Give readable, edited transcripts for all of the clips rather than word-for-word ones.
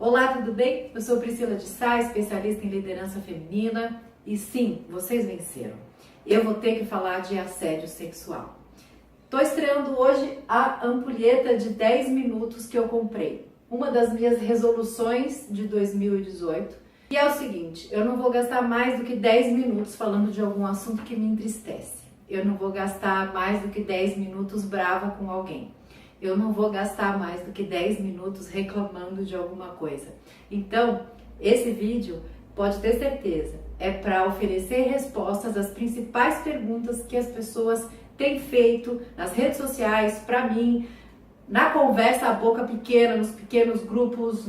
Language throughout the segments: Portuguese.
Olá, tudo bem? Eu sou Priscila de Sá, especialista em liderança feminina e sim, vocês venceram. Eu vou ter que falar de assédio sexual. Estou estreando hoje a ampulheta de 10 minutos que eu comprei. Uma das minhas resoluções de 2018. E é o seguinte, eu não vou gastar mais do que 10 minutos falando de algum assunto que me entristece. Eu não vou gastar mais do que 10 minutos brava com alguém. Eu não vou gastar mais do que 10 minutos reclamando de alguma coisa. Então, esse vídeo, pode ter certeza, é para oferecer respostas às principais perguntas que as pessoas têm feito nas redes sociais, para mim, na conversa à boca pequena, nos pequenos grupos,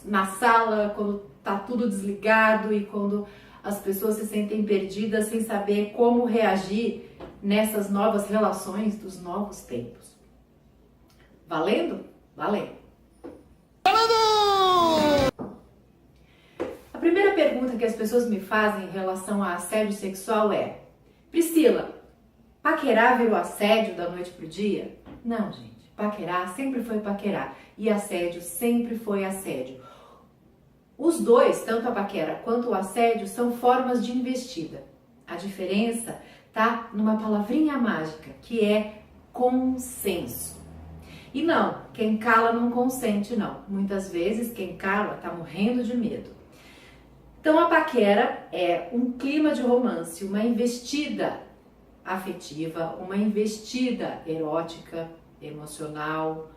na sala, quando tá tudo desligado e quando as pessoas se sentem perdidas sem saber como reagir nessas novas relações dos novos tempos. Valendo? Valendo! A primeira pergunta que as pessoas me fazem em relação a assédio sexual é: Priscila, paquerar virou assédio da noite pro dia? Não, gente. Paquerar sempre foi paquerar e assédio sempre foi assédio. Os dois, tanto a paquera quanto o assédio, são formas de investida. A diferença tá numa palavrinha mágica, que é consenso. E não, quem cala não consente, não. Muitas vezes quem cala tá morrendo de medo. Então a paquera é um clima de romance, uma investida afetiva, uma investida erótica, emocional,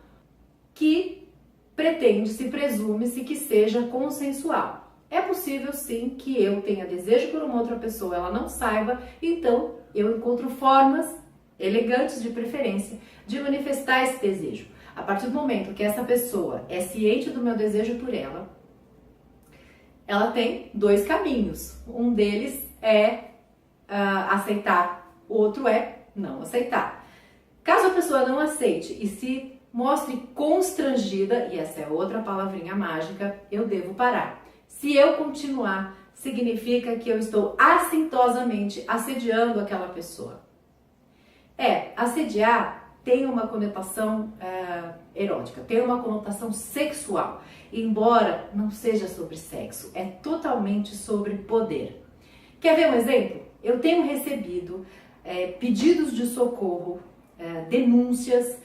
que pretende-se, presume-se que seja consensual. É possível sim que eu tenha desejo por uma outra pessoa, ela não saiba, então eu encontro formas elegantes de preferência de manifestar esse desejo. A partir do momento que essa pessoa é ciente do meu desejo por ela, ela tem dois caminhos. Um deles é aceitar, o outro é não aceitar. Caso a pessoa não aceite e se mostre constrangida, e essa é outra palavrinha mágica, eu devo parar. Se eu continuar, significa que eu estou assintosamente assediando aquela pessoa. Assediar tem uma conotação erótica, tem uma conotação sexual, embora não seja sobre sexo, é totalmente sobre poder. Quer ver um exemplo? Eu tenho recebido pedidos de socorro, denúncias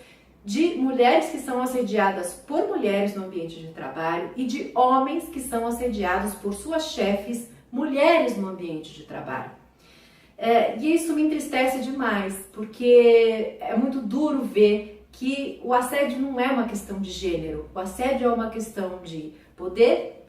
de mulheres que são assediadas por mulheres no ambiente de trabalho e de homens que são assediados por suas chefes, mulheres no ambiente de trabalho. E isso me entristece demais, porque é muito duro ver que o assédio não é uma questão de gênero, o assédio é uma questão de poder,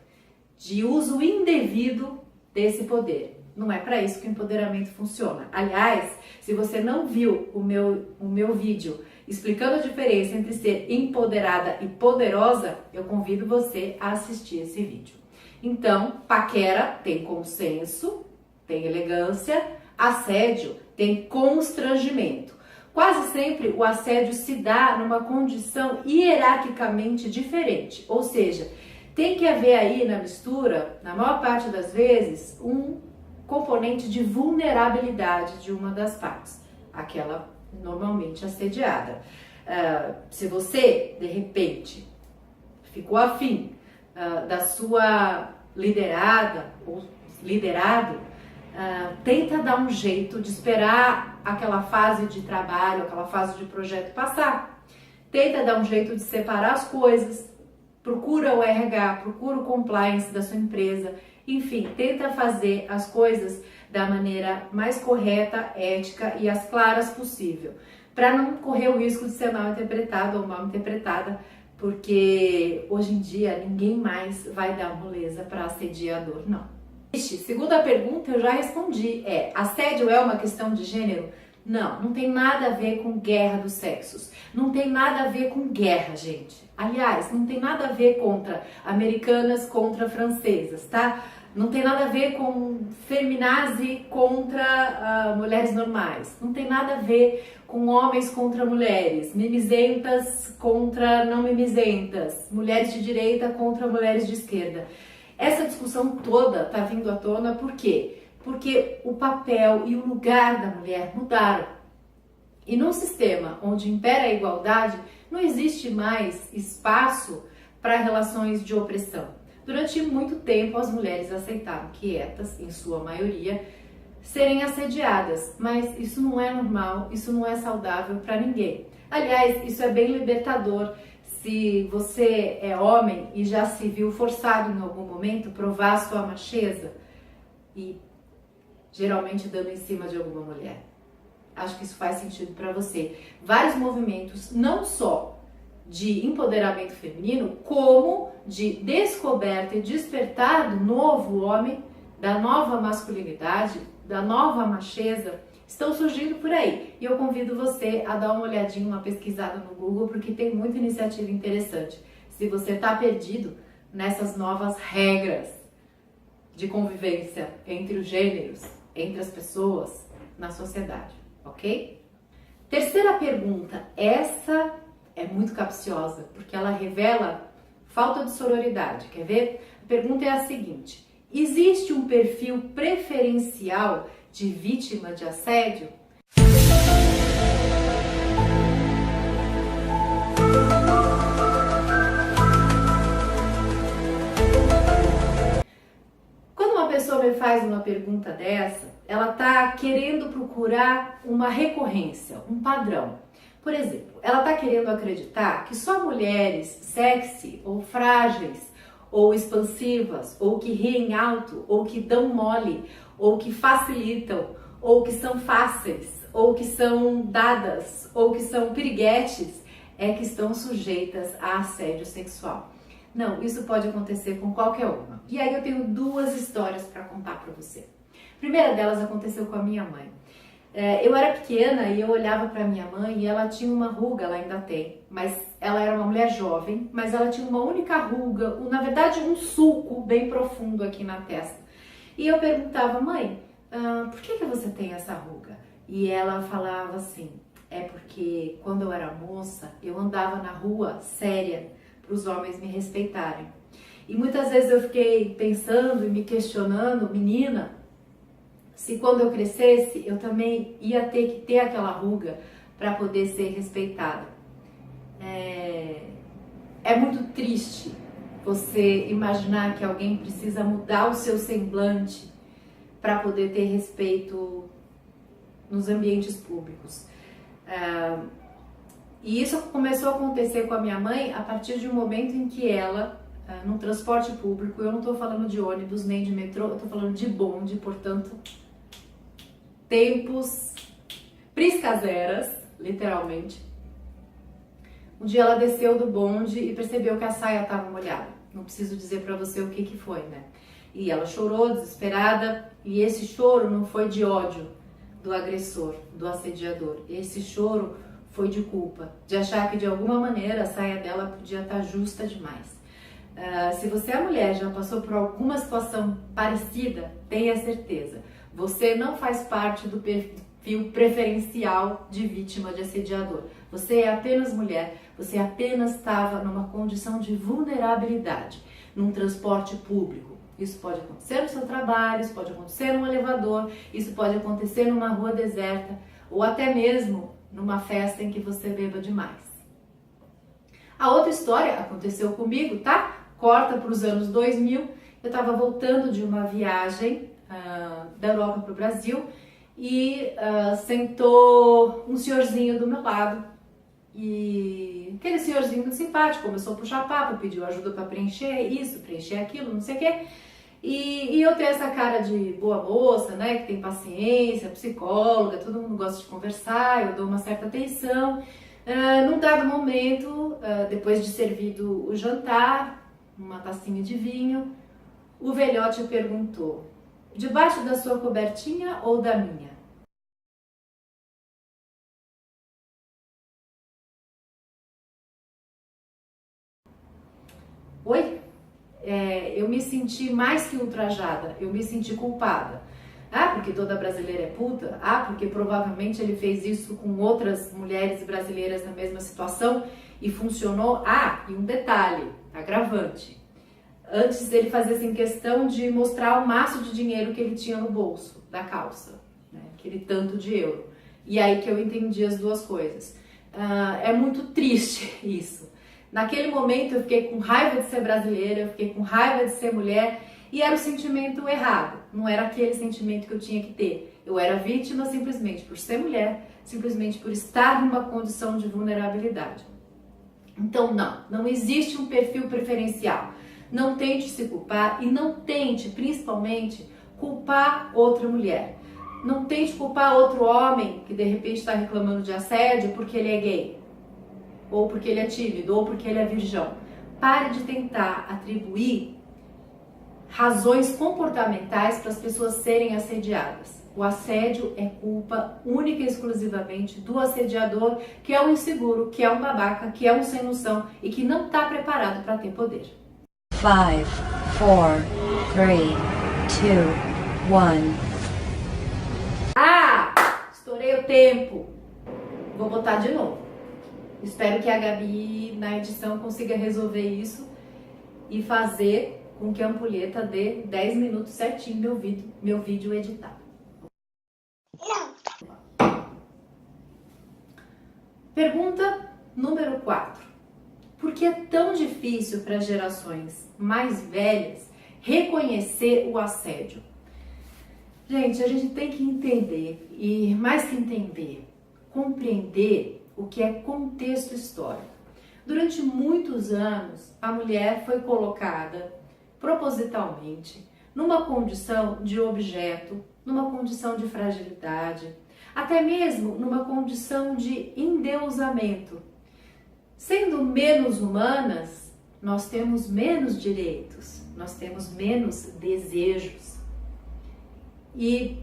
de uso indevido desse poder. Não é para isso que o empoderamento funciona. Aliás, se você não viu o meu vídeo explicando a diferença entre ser empoderada e poderosa, eu convido você a assistir esse vídeo. Então, paquera tem consenso, tem elegância, assédio tem constrangimento. Quase sempre o assédio se dá numa condição hierarquicamente diferente, ou seja, tem que haver aí na mistura, na maior parte das vezes, um componente de vulnerabilidade de uma das partes, aquela normalmente assediada. Se você, de repente, ficou afim da sua liderada ou liderado, tenta dar um jeito de esperar aquela fase de trabalho, aquela fase de projeto passar. Tenta dar um jeito de separar as coisas, procura o RH, procura o compliance da sua empresa, enfim, tenta fazer as coisas da maneira mais correta, ética e as claras possível, para não correr o risco de ser mal interpretado ou mal interpretada, porque hoje em dia ninguém mais vai dar moleza para assediador, não. Segunda pergunta eu já respondi, assédio é uma questão de gênero? Não, não tem nada a ver com guerra dos sexos, não tem nada a ver com guerra, gente. Aliás, não tem nada a ver contra americanas contra francesas, tá? Não tem nada a ver com feminazi contra mulheres normais, não tem nada a ver com homens contra mulheres, mimizentas contra não mimizentas, mulheres de direita contra mulheres de esquerda. Essa discussão toda está vindo à tona por quê? Porque o papel e o lugar da mulher mudaram. E num sistema onde impera a igualdade, não existe mais espaço para relações de opressão. Durante muito tempo as mulheres aceitaram, quietas, em sua maioria, serem assediadas, mas isso não é normal, isso não é saudável para ninguém. Aliás, isso é bem libertador se você é homem e já se viu forçado em algum momento provar sua macheza e geralmente dando em cima de alguma mulher. Acho que isso faz sentido para você. Vários movimentos, não só de empoderamento feminino, como de descoberta e despertar do novo homem, da nova masculinidade, da nova macheza, estão surgindo por aí. E eu convido você a dar uma olhadinha, uma pesquisada no Google, porque tem muita iniciativa interessante. Se você está perdido nessas novas regras de convivência entre os gêneros, entre as pessoas, na sociedade, ok? Terceira pergunta, essa é muito capciosa, porque ela revela falta de sororidade, quer ver? A pergunta é a seguinte: existe um perfil preferencial de vítima de assédio? Quando uma pessoa me faz uma pergunta dessa, ela está querendo procurar uma recorrência, um padrão. Por exemplo, ela está querendo acreditar que só mulheres sexy ou frágeis ou expansivas, ou que riem alto, ou que dão mole, ou que facilitam, ou que são fáceis, ou que são dadas, ou que são piriguetes, é que estão sujeitas a assédio sexual. Não, isso pode acontecer com qualquer uma. E aí eu tenho duas histórias para contar para você. A primeira delas aconteceu com a minha mãe. Eu era pequena e eu olhava para minha mãe e ela tinha uma ruga, ela ainda tem, mas ela era uma mulher jovem, mas ela tinha uma única ruga, na verdade um sulco bem profundo aqui na testa. E eu perguntava, mãe, por que você tem essa ruga? E ela falava assim, é porque quando eu era moça, eu andava na rua séria para os homens me respeitarem. E muitas vezes eu fiquei pensando e me questionando, menina, se quando eu crescesse, eu também ia ter que ter aquela ruga para poder ser respeitada. É muito triste você imaginar que alguém precisa mudar o seu semblante para poder ter respeito nos ambientes públicos. E isso começou a acontecer com a minha mãe a partir de um momento em que ela, no transporte público, eu não estou falando de ônibus nem de metrô, eu estou falando de bonde, portanto, tempos priscaseras, literalmente. Um dia ela desceu do bonde e percebeu que a saia estava molhada. Não preciso dizer para você o que foi, né? E ela chorou, desesperada, e esse choro não foi de ódio do agressor, do assediador. Esse choro foi de culpa, de achar que de alguma maneira a saia dela podia estar justa demais. Se você é mulher, já passou por alguma situação parecida, tenha certeza. Você não faz parte do perfil preferencial de vítima de assediador. Você é apenas mulher, você apenas estava numa condição de vulnerabilidade, num transporte público. Isso pode acontecer no seu trabalho, isso pode acontecer num elevador, isso pode acontecer numa rua deserta, ou até mesmo numa festa em que você beba demais. A outra história aconteceu comigo, tá? Corta para os anos 2000, eu estava voltando de uma viagem da Europa para o Brasil e sentou um senhorzinho do meu lado e aquele senhorzinho muito simpático começou a puxar papo, pediu ajuda para preencher isso, preencher aquilo, não sei o quê. E eu tenho essa cara de boa moça, né, que tem paciência, psicóloga, todo mundo gosta de conversar, eu dou uma certa atenção. Num dado momento, depois de servido o jantar, uma tacinha de vinho, o velhote perguntou: debaixo da sua cobertinha ou da minha? Oi? Eu me senti mais que ultrajada, eu me senti culpada. Porque toda brasileira é puta? Porque provavelmente ele fez isso com outras mulheres brasileiras na mesma situação e funcionou? E um detalhe, agravante. Antes ele fazia assim questão de mostrar o maço de dinheiro que ele tinha no bolso da calça, né? Aquele tanto de euro. E aí que eu entendi as duas coisas. É muito triste isso. Naquele momento eu fiquei com raiva de ser brasileira, eu fiquei com raiva de ser mulher e era o sentimento errado, não era aquele sentimento que eu tinha que ter. Eu era vítima simplesmente por ser mulher, simplesmente por estar numa condição de vulnerabilidade. Então não existe um perfil preferencial. Não tente se culpar e não tente, principalmente, culpar outra mulher. Não tente culpar outro homem que de repente está reclamando de assédio porque ele é gay, ou porque ele é tímido, ou porque ele é virgão. Pare de tentar atribuir razões comportamentais para as pessoas serem assediadas. O assédio é culpa única e exclusivamente do assediador, que é um inseguro, que é um babaca, que é um sem noção e que não está preparado para ter poder. 5, 4, 3, 2, 1. Estourei o tempo. Vou botar de novo. Espero que a Gabi, na edição, consiga resolver isso e fazer com que a ampulheta dê 10 minutos certinho meu vídeo editado. Pergunta número 4. Por que é tão difícil para gerações mais velhas reconhecer o assédio? Gente, a gente tem que entender, e mais que entender, compreender o que é contexto histórico. Durante muitos anos, a mulher foi colocada propositalmente numa condição de objeto, numa condição de fragilidade, até mesmo numa condição de endeusamento. Sendo menos humanas, nós temos menos direitos, nós temos menos desejos. E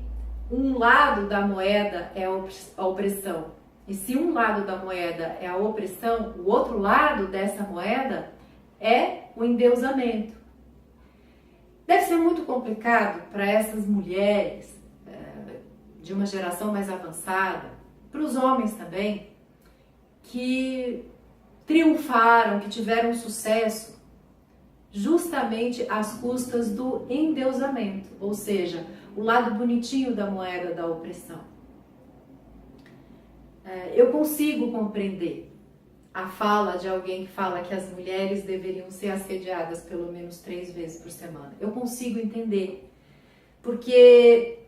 um lado da moeda é a opressão. E se um lado da moeda é a opressão, o outro lado dessa moeda é o endeusamento. Deve ser muito complicado para essas mulheres de uma geração mais avançada, para os homens também, que triunfaram, que tiveram sucesso justamente às custas do endeusamento, ou seja, o lado bonitinho da moeda da opressão. Eu consigo compreender a fala de alguém que fala que as mulheres deveriam ser assediadas pelo menos 3 vezes por semana. Eu consigo entender, porque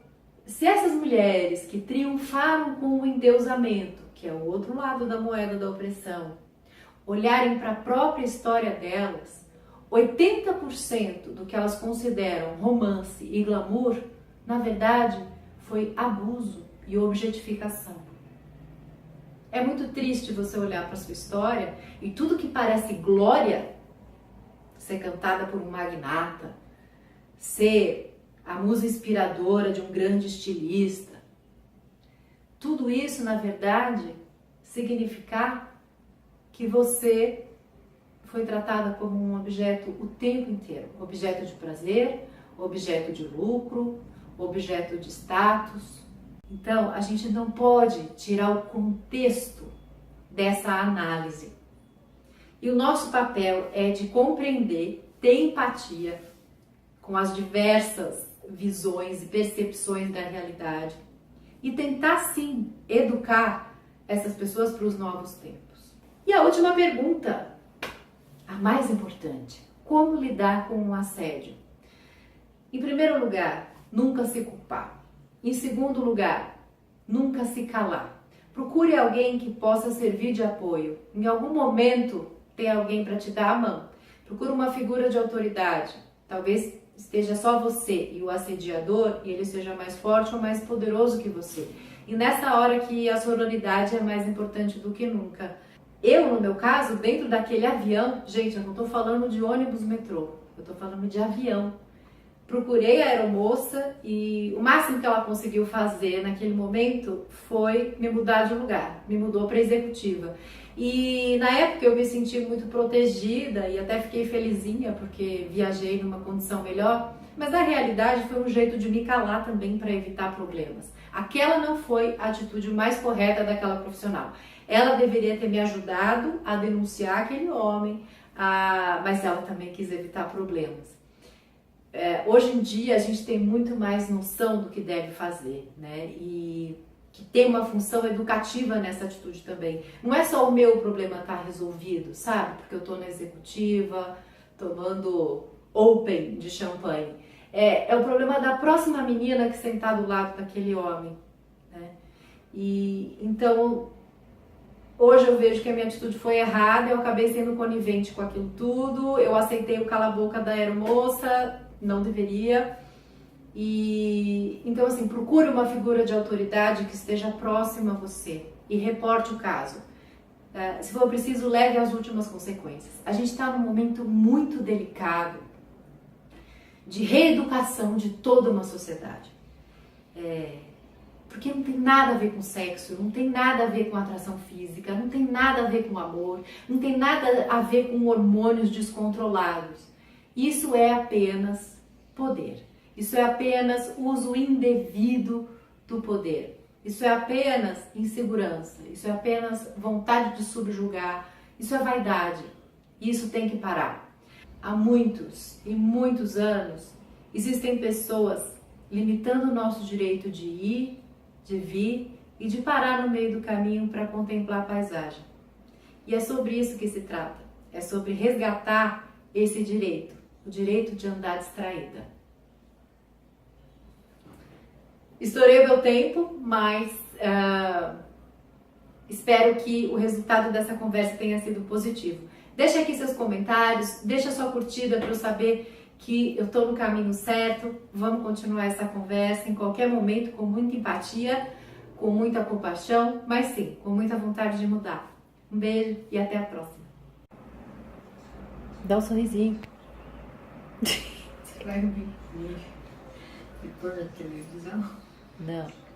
se essas mulheres que triunfaram com o endeusamento, que é o outro lado da moeda da opressão, olharem para a própria história delas, 80% do que elas consideram romance e glamour, na verdade, foi abuso e objetificação. É muito triste você olhar para sua história e tudo que parece glória, ser cantada por um magnata, ser a musa inspiradora de um grande estilista, tudo isso, na verdade, significar que você foi tratada como um objeto o tempo inteiro. Objeto de prazer, objeto de lucro, objeto de status. Então, a gente não pode tirar o contexto dessa análise. E o nosso papel é de compreender, ter empatia com as diversas visões e percepções da realidade e tentar, sim, educar essas pessoas para os novos tempos. E a última pergunta, a mais importante: como lidar com o assédio? Em primeiro lugar, nunca se culpar. Em segundo lugar, nunca se calar. Procure alguém que possa servir de apoio. Em algum momento, tem alguém para te dar a mão. Procure uma figura de autoridade. Talvez esteja só você e o assediador, e ele seja mais forte ou mais poderoso que você. E nessa hora que a sororidade é mais importante do que nunca. Eu, no meu caso, dentro daquele avião, gente, eu não estou falando de ônibus metrô, eu estou falando de avião. Procurei a aeromoça e o máximo que ela conseguiu fazer naquele momento foi me mudar de lugar, me mudou para executiva. E na época eu me senti muito protegida e até fiquei felizinha porque viajei numa condição melhor, mas na realidade foi um jeito de me calar também para evitar problemas. Aquela não foi a atitude mais correta daquela profissional. Ela deveria ter me ajudado a denunciar aquele homem, mas ela também quis evitar problemas. Hoje em dia a gente tem muito mais noção do que deve fazer, né? E que tem uma função educativa nessa atitude também. Não é só o meu problema estar resolvido, sabe? Porque eu tô na executiva, tomando open de champanhe. É o problema da próxima menina que sentar do lado daquele homem, né? E então, hoje eu vejo que a minha atitude foi errada, eu acabei sendo conivente com aquilo tudo, eu aceitei o cala-boca da aeromoça, não deveria. E então, assim, procure uma figura de autoridade que esteja próxima a você e reporte o caso. Se for preciso, leve às últimas consequências. A gente está num momento muito delicado de reeducação de toda uma sociedade. Porque não tem nada a ver com sexo, não tem nada a ver com atração física, não tem nada a ver com amor, não tem nada a ver com hormônios descontrolados. Isso é apenas poder. Isso é apenas uso indevido do poder. Isso é apenas insegurança. Isso é apenas vontade de subjugar. Isso é vaidade. Isso tem que parar. Há muitos e muitos anos existem pessoas limitando o nosso direito de ir, de vir e de parar no meio do caminho para contemplar a paisagem. E é sobre isso que se trata. É sobre resgatar esse direito, o direito de andar distraída. Estourei o meu tempo, mas espero que o resultado dessa conversa tenha sido positivo. Deixa aqui seus comentários, deixa sua curtida para eu saber que eu estou no caminho certo. Vamos continuar essa conversa em qualquer momento com muita empatia, com muita compaixão, mas sim, com muita vontade de mudar. Um beijo e até a próxima. Dá um sorrisinho. Você vai me depois da televisão? Não.